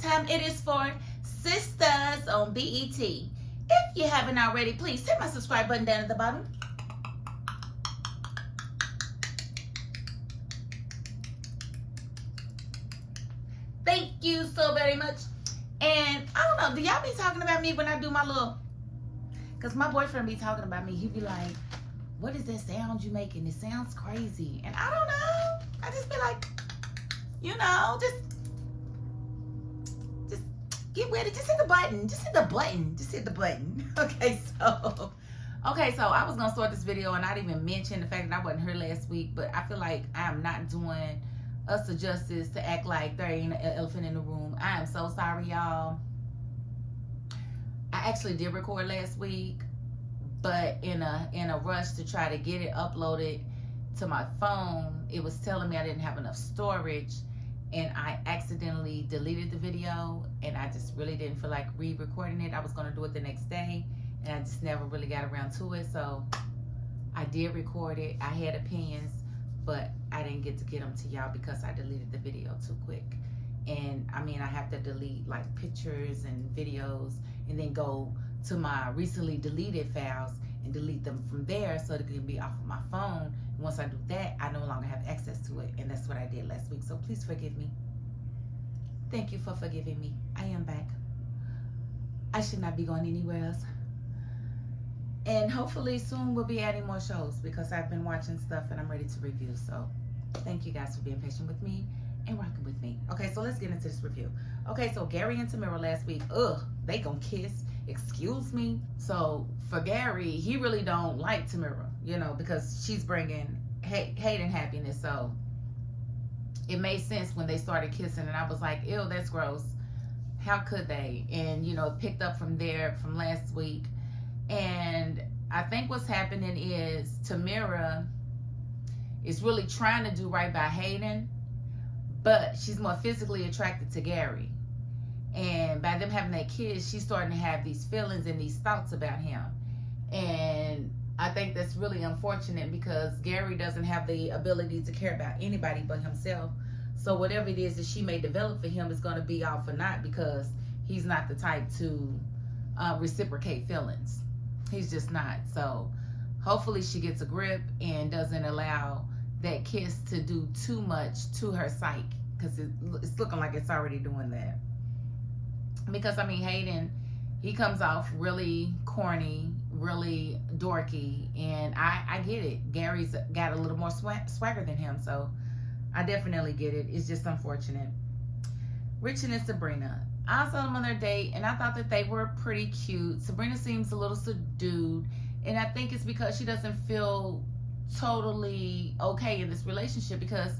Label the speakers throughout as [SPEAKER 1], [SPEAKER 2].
[SPEAKER 1] time it is for Sistas on BET. If you haven't already, please hit my subscribe button down at the bottom. Thank you so very much. And I don't know, do y'all be talking about me when I do my little, because my boyfriend be talking about me. He be like, what is that sound you making? It sounds crazy. And I don't know. I just be like, you know, just get with it. Just hit the button. Just hit the button. Just hit the button. Okay, so I was gonna start this video and not even mention the fact that I wasn't here last week, but I feel like I am not doing us a justice to act like there ain't an elephant in the room. I am so sorry, y'all. I actually did record last week, but in a rush to try to get it uploaded to my phone, it was telling me I didn't have enough storage, and I accidentally deleted the video, and I just really didn't feel like re-recording it. I was going to do it the next day, and I just never really got around to it. So I did record it. I had opinions, but I didn't get to get them to y'all because I deleted the video too quick. And I mean, I have to delete like pictures and videos and then go to my recently deleted files and delete them from there so they can be off of my phone. And once I do that, I no longer have access to it. And that's what I did last week. So please forgive me. Thank you for forgiving me. I am back. I should not be going anywhere else. And hopefully soon we'll be adding more shows because I've been watching stuff and I'm ready to review. So thank you guys for being patient with me and rocking with me. Okay, so let's get into this review. Okay, so Gary and Tamira last week, they gonna kiss. Excuse me. So for Gary, he really don't like Tamira, you know, because she's bringing hate and happiness. So it made sense when they started kissing, and I was like, ew, that's gross. How could they? And, you know, picked up from there from last week. And I think what's happening is Tamira is really trying to do right by Hayden, but she's more physically attracted to Gary. And by them having their kids, she's starting to have these feelings and these thoughts about him. And I think that's really unfortunate because Gary doesn't have the ability to care about anybody but himself. So whatever it is that she may develop for him is going to be all for naught because he's not the type to reciprocate feelings. He's just not. So hopefully she gets a grip and doesn't allow that kiss to do too much to her psyche, because it's looking like it's already doing that. Because I mean, Hayden, he comes off really corny, really dorky, and I get it. Gary's got a little more swagger than him, so I definitely get it. It's just unfortunate. Rich and Sabrina, I saw them on their date, and I thought that they were pretty cute. Sabrina seems a little subdued, and I think it's because she doesn't feel totally okay in this relationship because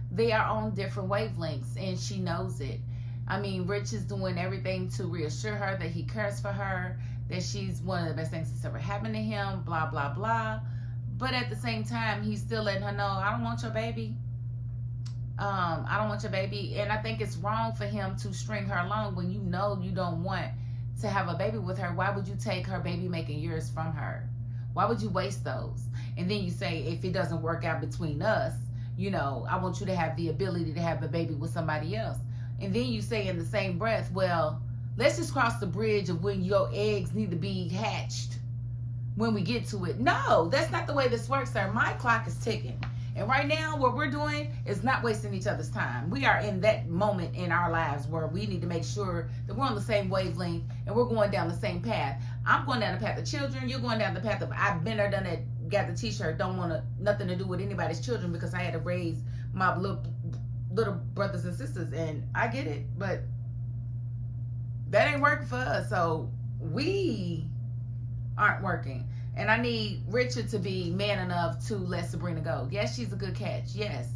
[SPEAKER 1] they are on different wavelengths, and she knows it. I mean, Rich is doing everything to reassure her that he cares for her, that she's one of the best things that's ever happened to him, blah, blah, blah. But at the same time, he's still letting her know, I don't want your baby. I don't want your baby. And I think it's wrong for him to string her along when you know you don't want to have a baby with her. Why would you take her baby making years from her? Why would you waste those? And then you say, if it doesn't work out between us, you know, I want you to have the ability to have a baby with somebody else. And then you say in the same breath, well, let's just cross the bridge of when your eggs need to be hatched when we get to it. No, that's not the way this works, sir. My clock is ticking. And right now, what we're doing is not wasting each other's time. We are in that moment in our lives where we need to make sure that we're on the same wavelength and we're going down the same path. I'm going down the path of children. You're going down the path of I've been there, done that, got the t-shirt, don't want nothing to do with anybody's children because I had to raise my little brothers and sisters, and I get it, but that ain't working for us, so we aren't working. And I need Richard to be man enough to let Sabrina go. Yes, she's a good catch. Yes,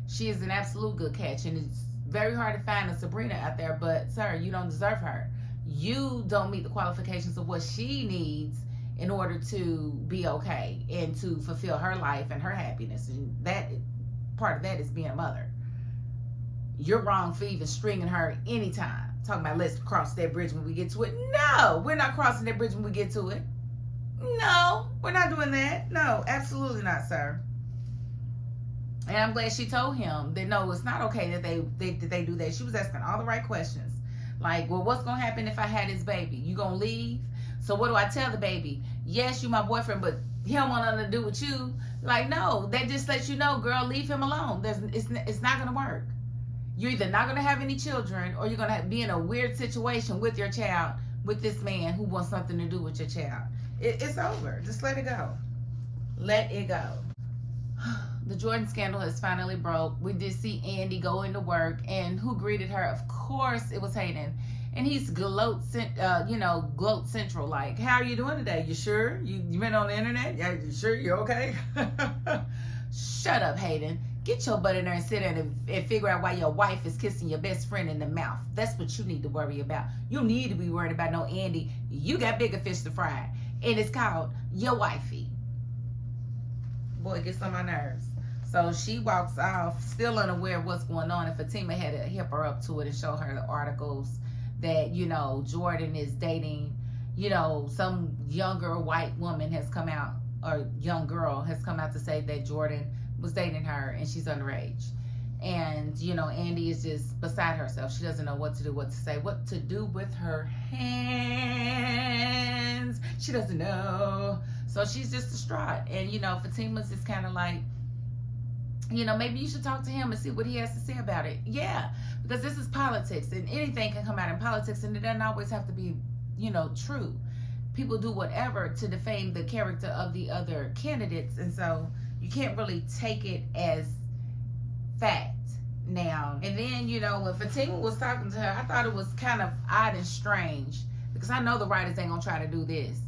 [SPEAKER 1] she is an absolute good catch, and it's very hard to find a Sabrina out there, but sir, you don't deserve her. You don't meet the qualifications of what she needs in order to be okay and to fulfill her life and her happiness, and that part of that is being a mother. You're wrong for even stringing her anytime. Talking about let's cross that bridge when we get to it. No, we're not crossing that bridge when we get to it. No, we're not doing that. No, absolutely not, sir. And I'm glad she told him that no, it's not okay that they do that. She was asking all the right questions. Like, well, what's gonna happen if I had his baby? You gonna leave? So what do I tell the baby? Yes, you my boyfriend, but he don't want nothing to do with you. Like, no, that just lets you know, girl, leave him alone. It's not gonna work. You're either not gonna have any children, or you're gonna be in a weird situation with your child, with this man who wants something to do with your child. It's over. Just let it go. Let it go. The Jordan scandal has finally broke. We did see Andy go into work, and who greeted her? Of course, it was Hayden. And he's gloat central. Like, how are you doing today? You sure? You been on the internet? Yeah, you sure you're okay? Shut up, Hayden. Get your butt in there and sit there and figure out why your wife is kissing your best friend in the mouth. That's what you need to worry about. You need to be worried about no Andy. You got bigger fish to fry. And it's called your wifey. Boy, it gets on my nerves. So she walks off, still unaware of what's going on. And Fatima had to hip her up to it and show her the articles that, Jordan is dating, some younger white woman has come out, or young girl has come out to say that Jordan was dating her and she's underage. And, Andy is just beside herself. She doesn't know what to do, what to say, what to do with her hands. She doesn't know. So she's just distraught. And, Fatima's just kind of like, maybe you should talk to him and see what he has to say about it. Yeah, because this is politics, and anything can come out in politics, and it doesn't always have to be, true. People do whatever to defame the character of the other candidates, and so you can't really take it as fact now. And then, when Fatima was talking to her, I thought it was kind of odd and strange, because I know the writers ain't gonna try to do this.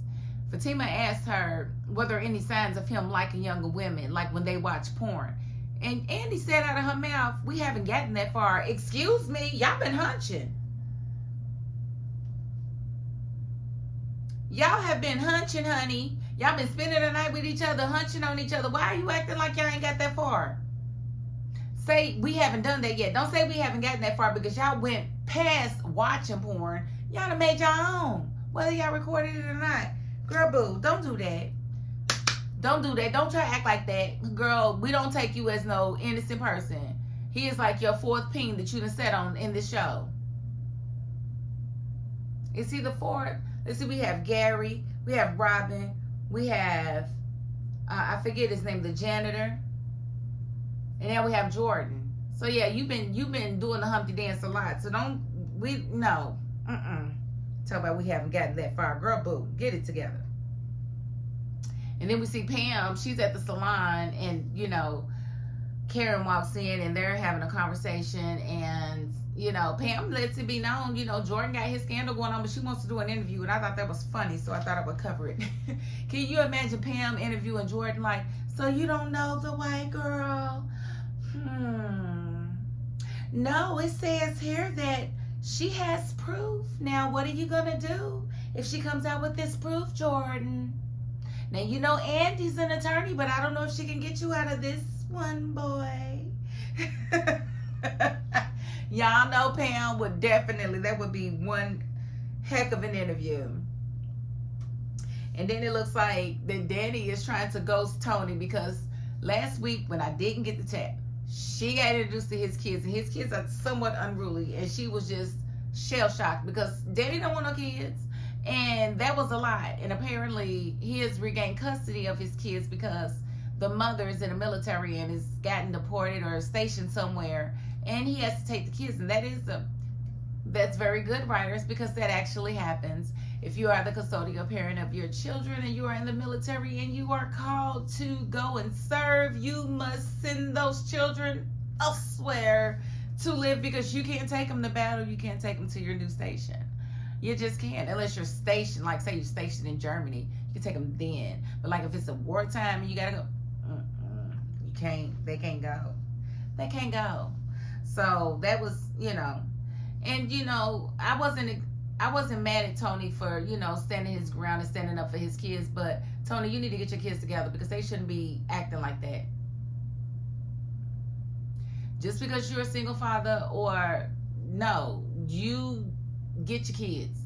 [SPEAKER 1] Fatima asked her, were there any signs of him liking younger women, like when they watch porn? And Andy said out of her mouth, we haven't gotten that far. Excuse me, y'all been hunching. Y'all have been hunching, honey. Y'all been spending the night with each other, hunching on each other. Why are you acting like y'all ain't got that far? Say we haven't done that yet. Don't say we haven't gotten that far, because y'all went past watching porn. Y'all done made your own, whether y'all recorded it or not. Girl, boo, don't do that. Don't do that. Don't try to act like that. Girl, we don't take you as no innocent person. He is like your fourth ping that you done set on in this show. Is he the fourth? Let's see, we have Gary, we have Robin, we have, I forget his name, the janitor. And now we have Jordan. So yeah, you've been doing the Humpty Dance a lot. So no. Talk about we haven't gotten that far. Girl, boo, get it together. And then we see Pam, she's at the salon, and, Karen walks in, and they're having a conversation, and, Pam lets it be known, Jordan got his scandal going on, but she wants to do an interview, and I thought that was funny, so I thought I would cover it. Can you imagine Pam interviewing Jordan like, so you don't know the white girl? No, it says here that she has proof. Now, what are you going to do if she comes out with this proof, Jordan? Now, Andy's an attorney, but I don't know if she can get you out of this one, boy. Y'all know Pam would definitely, that would be one heck of an interview. And then it looks like that Danni is trying to ghost Tony, because last week when I didn't get the chat, she got introduced to his kids, and his kids are somewhat unruly, and she was just shell-shocked because Danni don't want no kids. And that was a lot. And apparently he has regained custody of his kids because the mother is in the military and has gotten deported or stationed somewhere, and he has to take the kids. And that's very good, writers, because that actually happens. If you are the custodial parent of your children and you are in the military and you are called to go and serve, you must send those children elsewhere to live, because you can't take them to battle. You can't take them to your new station. You just can't, unless you're stationed, like say you're stationed in Germany, you can take them then. But like if it's a wartime and you gotta go, you can't, they can't go. They can't go. So that was, and I wasn't mad at Tony for, standing his ground and standing up for his kids, but Tony, you need to get your kids together, because they shouldn't be acting like that. Just because you're a single father, or no, you get your kids.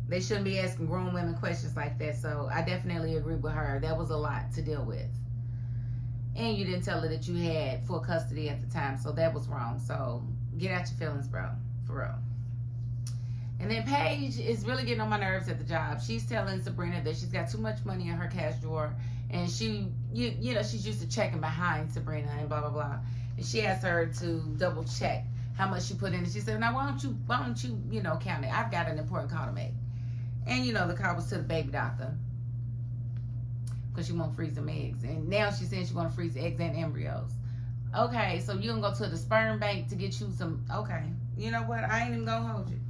[SPEAKER 1] They shouldn't be asking grown women questions like that. So I definitely agree with her. That was a lot to deal with. And you didn't tell her that you had full custody at the time, so that was wrong. So get out your feelings, bro. For real. And then Paige is really getting on my nerves at the job. She's telling Sabrina that she's got too much money in her cash drawer, and she, you know, she's used to checking behind Sabrina and blah blah blah. And she asked her to double check how much she put in. And she said, "Now why don't you, you know, count it? I've got an important call to make." And you know, the call was to the baby doctor because she won't freeze them eggs. And now she's saying she want to freeze eggs and embryos. Okay, so you gonna go to the sperm bank to get you some? Okay, you know what? I ain't even gonna hold you.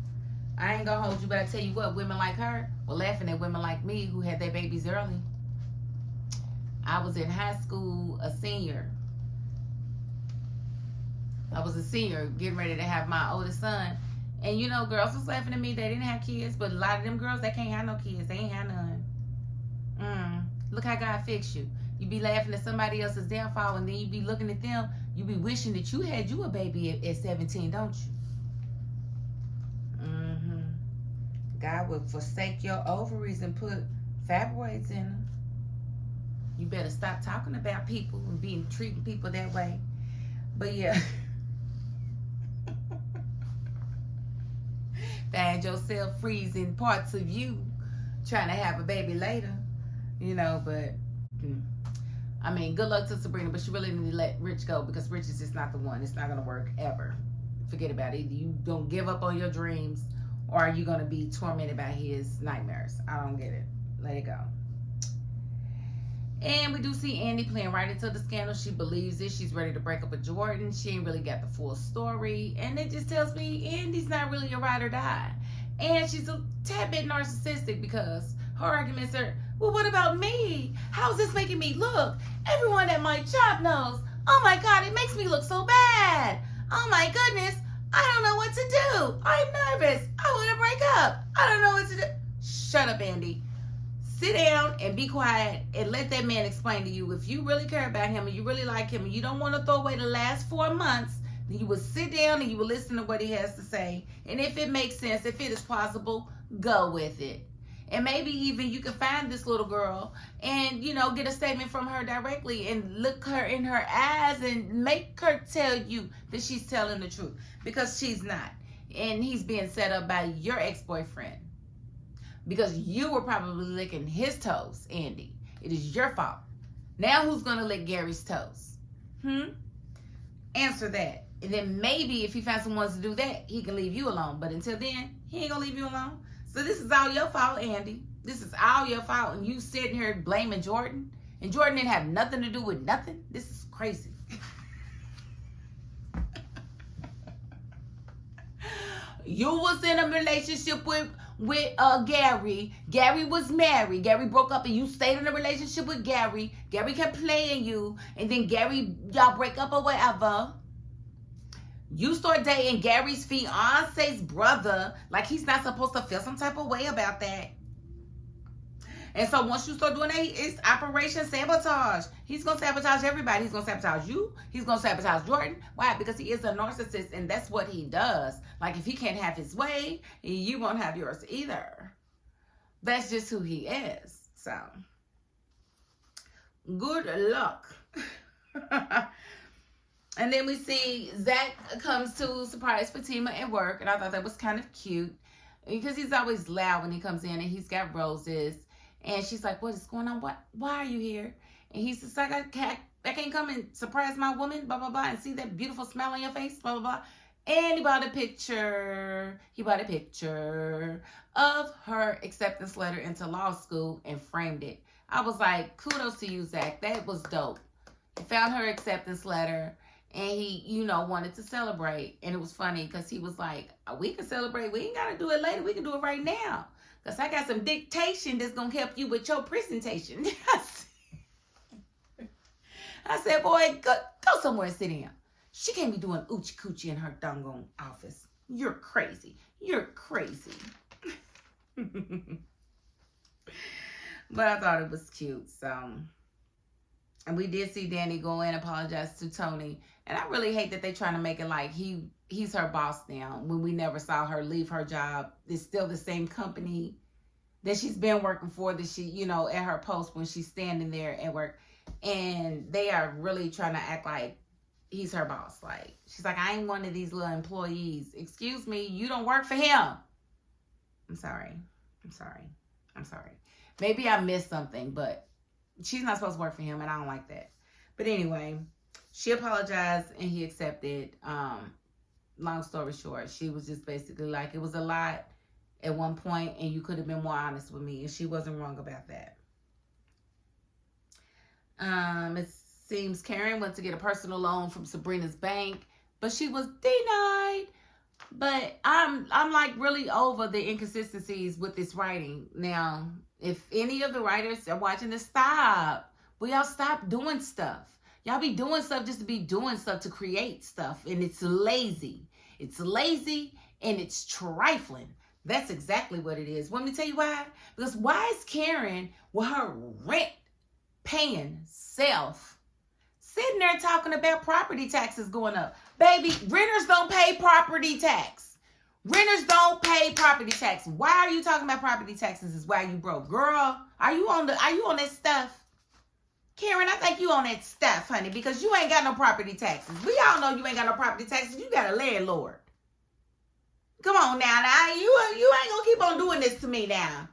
[SPEAKER 1] I ain't gonna hold you, but I tell you what, women like her were laughing at women like me who had their babies early. I was in high school, a senior. I was a senior, getting ready to have my oldest son. And you know, girls was laughing at me. They didn't have kids, but a lot of them girls, they can't have no kids. They ain't have none. Look how God fixed you. You be laughing at somebody else's downfall, and then you be looking at them. You be wishing that you had you a baby at 17, don't you? God will forsake your ovaries and put fibroids in them. You better stop talking about people and treating people that way. But yeah. Find yourself freezing parts of you trying to have a baby later. You know, but I mean, good luck to Sabrina, but she really need to let Rich go, because Rich is just not the one. It's not going to work ever. Forget about it. Either you don't give up on your dreams, or are you going to be tormented by his nightmares? I don't get it. Let it go. And we do see Andy playing right into the scandal. She believes it. She's ready to break up with Jordan. She ain't really got the full story. And it just tells me Andy's not really a ride or die. And she's a tad bit narcissistic, because her arguments are, well, what about me? How's this making me look? Everyone at my job knows. Oh my God, it makes me look so bad. Oh my goodness, I don't know what to do. I'm nervous. I want to break up. I don't know what to do. Shut up, Andy. Sit down and be quiet and let that man explain to you. If you really care about him and you really like him and you don't want to throw away the last 4 months, then you will sit down and you will listen to what he has to say. And if it makes sense, if it is possible, go with it. And maybe even you can find this little girl and, you know, get a statement from her directly and look her in her eyes and make her tell you that she's telling the truth, because she's not. And he's being set up by your ex-boyfriend, because you were probably licking his toes, Andy. It is your fault. Now who's going to lick Gary's toes? Answer that. And then maybe if he finds someone to do that, he can leave you alone. But until then, he ain't going to leave you alone. So this is all your fault, Andy. This is all your fault. And you sitting here blaming Jordan. And Jordan didn't have nothing to do with nothing. This is crazy. You was in a relationship with Gary. Gary was married. Gary broke up and you stayed in a relationship with Gary. Gary kept playing you. And then y'all break up or whatever. You start dating Gary's fiance's brother, like he's not supposed to feel some type of way about that. And so once you start doing that, it's Operation Sabotage. He's going to sabotage everybody. He's going to sabotage you. He's going to sabotage Jordan. Why? Because he is a narcissist, and that's what he does. Like, if he can't have his way, you won't have yours either. That's just who he is. So, good luck. And then we see Zach comes to surprise Fatima at work. And I thought that was kind of cute, because he's always loud when he comes in, and he's got roses. And she's like, what is going on? Why are you here? And he's just like, I can't come and surprise my woman, blah, blah, blah, and see that beautiful smile on your face, blah, blah, blah. And he bought a picture. He bought a picture of her acceptance letter into law school and framed it. I was like, kudos to you, Zach. That was dope. He found her acceptance letter. And he, you know, wanted to celebrate. And it was funny because he was like, we can celebrate. We ain't got to do it later. We can do it right now. Because I got some dictation that's going to help you with your presentation. I said, boy, go somewhere and sit down. She can't be doing oochie coochie in her doggone office. You're crazy. You're crazy. But I thought it was cute. So, and we did see Danni go in and apologize to Tony. And I really hate that they're trying to make it like he's her boss now, when we never saw her leave her job. It's still the same company that she's been working for, that she, you know, at her post when she's standing there at work. And they are really trying to act like he's her boss. Like, she's like, I ain't one of these little employees. Excuse me, you don't work for him. I'm sorry. Maybe I missed something, but she's not supposed to work for him, and I don't like that. But anyway, she apologized and he accepted. Long story short, she was just basically like, it was a lot at one point, and you could have been more honest with me, and she wasn't wrong about that. It seems Karen went to get a personal loan from Sabrina's bank, but she was denied. But I'm like really over the inconsistencies with this writing. Now, if any of the writers are watching this, stop. Will y'all stop doing stuff? Y'all be doing stuff just to be doing stuff, to create stuff, and it's lazy. It's lazy and it's trifling. That's exactly what it is. Want me to tell you why? Because why is Karen with her rent paying self sitting there talking about property taxes going up? Baby, renters don't pay property tax. Renters don't pay property tax. Why are you talking about property taxes is why you broke? Girl, are you on that stuff? Karen, I think you on that stuff, honey, because you ain't got no property taxes. We all know you ain't got no property taxes. You got a landlord. Come on now. You ain't gonna keep on doing this to me now.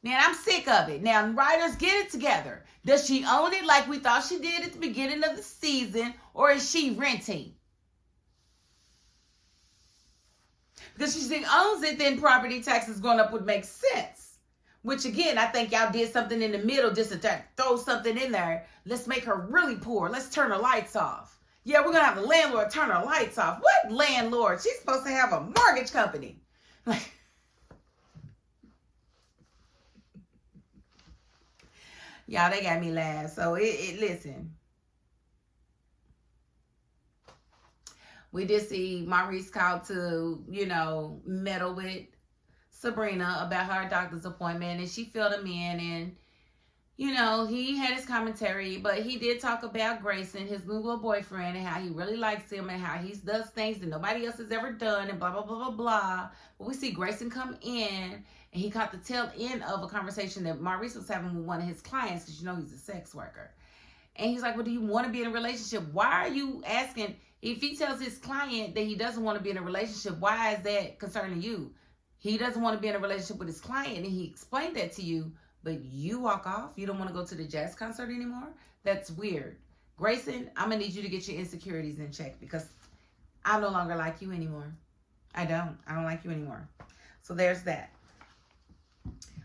[SPEAKER 1] Now, I'm sick of it. Now, writers, get it together. Does she own it like we thought she did at the beginning of the season, or is she renting? Because she owns it, then property taxes going up would make sense. Which, again, I think y'all did something in the middle just to throw something in there. Let's make her really poor. Let's turn her lights off. Yeah, we're going to have the landlord turn her lights off. What landlord? She's supposed to have a mortgage company. Like, y'all, they got me laugh. So, listen. We did see Maurice called to, meddle with Sabrina about her doctor's appointment, and she filled him in, and he had his commentary, but he did talk about Grayson, his new little boyfriend, and how he really likes him, and how he does things that nobody else has ever done, and blah blah blah blah blah. But we see Grayson come in, and he caught the tail end of a conversation that Maurice was having with one of his clients, because he's a sex worker, and he's like, well, do you want to be in a relationship? Why are you asking? If he tells his client that he doesn't want to be in a relationship, why is that concerning you? He doesn't want to be in a relationship with his client, and he explained that to you, but you walk off. You don't want to go to the jazz concert anymore? That's weird. Grayson, I'm going to need you to get your insecurities in check, because I no longer like you anymore. I don't like you anymore. So there's that.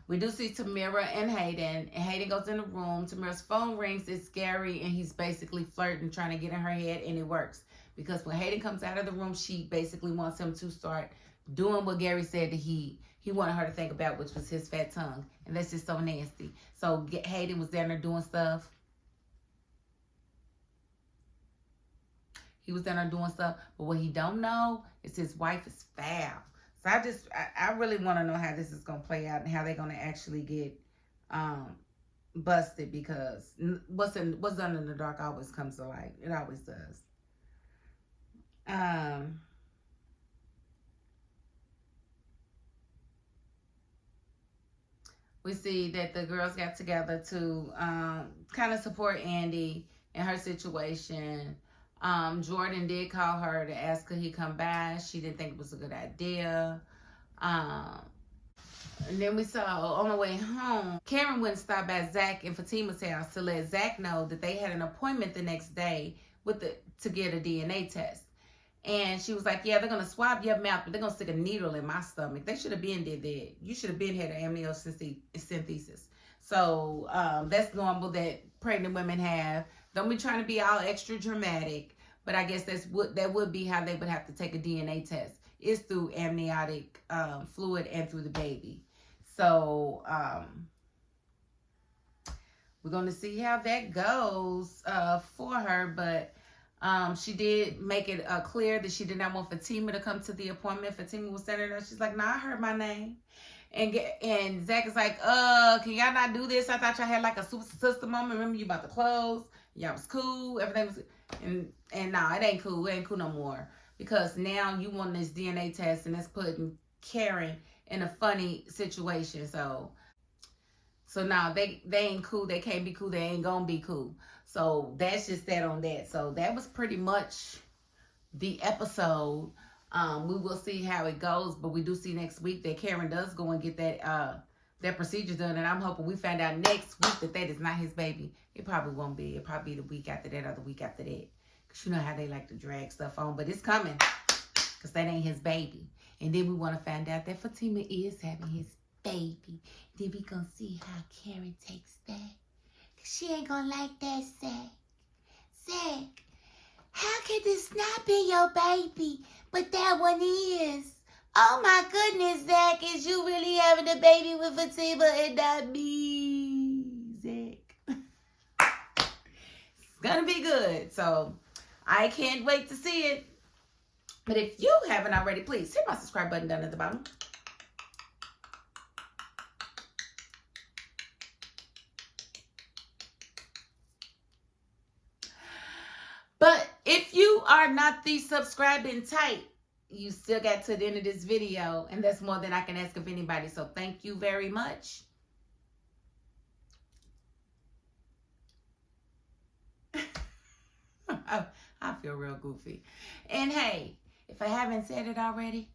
[SPEAKER 1] We do see Tamira and Hayden, and Hayden goes in the room. Tamira's phone rings. It's Gary, and he's basically flirting, trying to get in her head, and it works. Because when Hayden comes out of the room, she basically wants him to start doing what Gary said that he wanted her to think about, which was his fat tongue. And that's just so nasty. So Hayden was down there doing stuff. He was down there doing stuff. But what he don't know is his wife is foul. So I really want to know how this is going to play out, and how they're going to actually get busted, because what's under the dark always comes to light. It always does. We see that the girls got together to kind of support Andy in her situation. Jordan did call her to ask could he come by. She didn't think it was a good idea. And then we saw on the way home, Karen went and stopped by Zach and Fatima's house to let Zach know that they had an appointment the next day to get a DNA test. And she was like, yeah, they're going to swab your mouth, but they're going to stick a needle in my stomach. They should have been did that. You should have been had an amniocentesis. So that's normal that pregnant women have. Don't be trying to be all extra dramatic, but I guess that would be how they would have to take a DNA test. It's through amniotic fluid and through the baby. So we're going to see how that goes for her, but she did make it clear that she did not want Fatima to come to the appointment. Fatima was standing there. She's like, nah, I heard my name. And Zach is like, can y'all not do this? I thought y'all had like a super sister moment. Remember you about to close? Y'all was cool. Everything was, and nah, it ain't cool. It ain't cool no more. Because now you want this DNA test, and that's putting Karen in a funny situation. So now they ain't cool. They can't be cool. They ain't gonna be cool. So that's just that on that. So that was pretty much the episode. We will see how it goes, but we do see next week that Karen does go and get that procedure done, and I'm hoping we find out next week that that is not his baby. It probably won't be. It'll probably be the week after that or the week after that. Because you know how they like to drag stuff on, but it's coming. Because that ain't his baby. And then we want to find out that Fatima is having his baby. Then we gonna see how Karen takes that. Because she ain't gonna like that, Zach. Zach, how can this not be your baby, but that one is? Oh my goodness, Zach, is you really having a baby with Fatima and not me, Zach? It's gonna be good. So I can't wait to see it. But if you haven't already, please hit my subscribe button down at the bottom. But if you are not the subscribing type, you still got to the end of this video, and that's more than I can ask of anybody. So thank you very much. I feel real goofy. And hey, if I haven't said it already,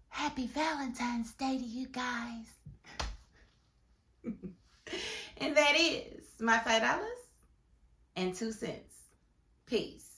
[SPEAKER 1] happy Valentine's Day to you guys. And that is my $5.02. Peace.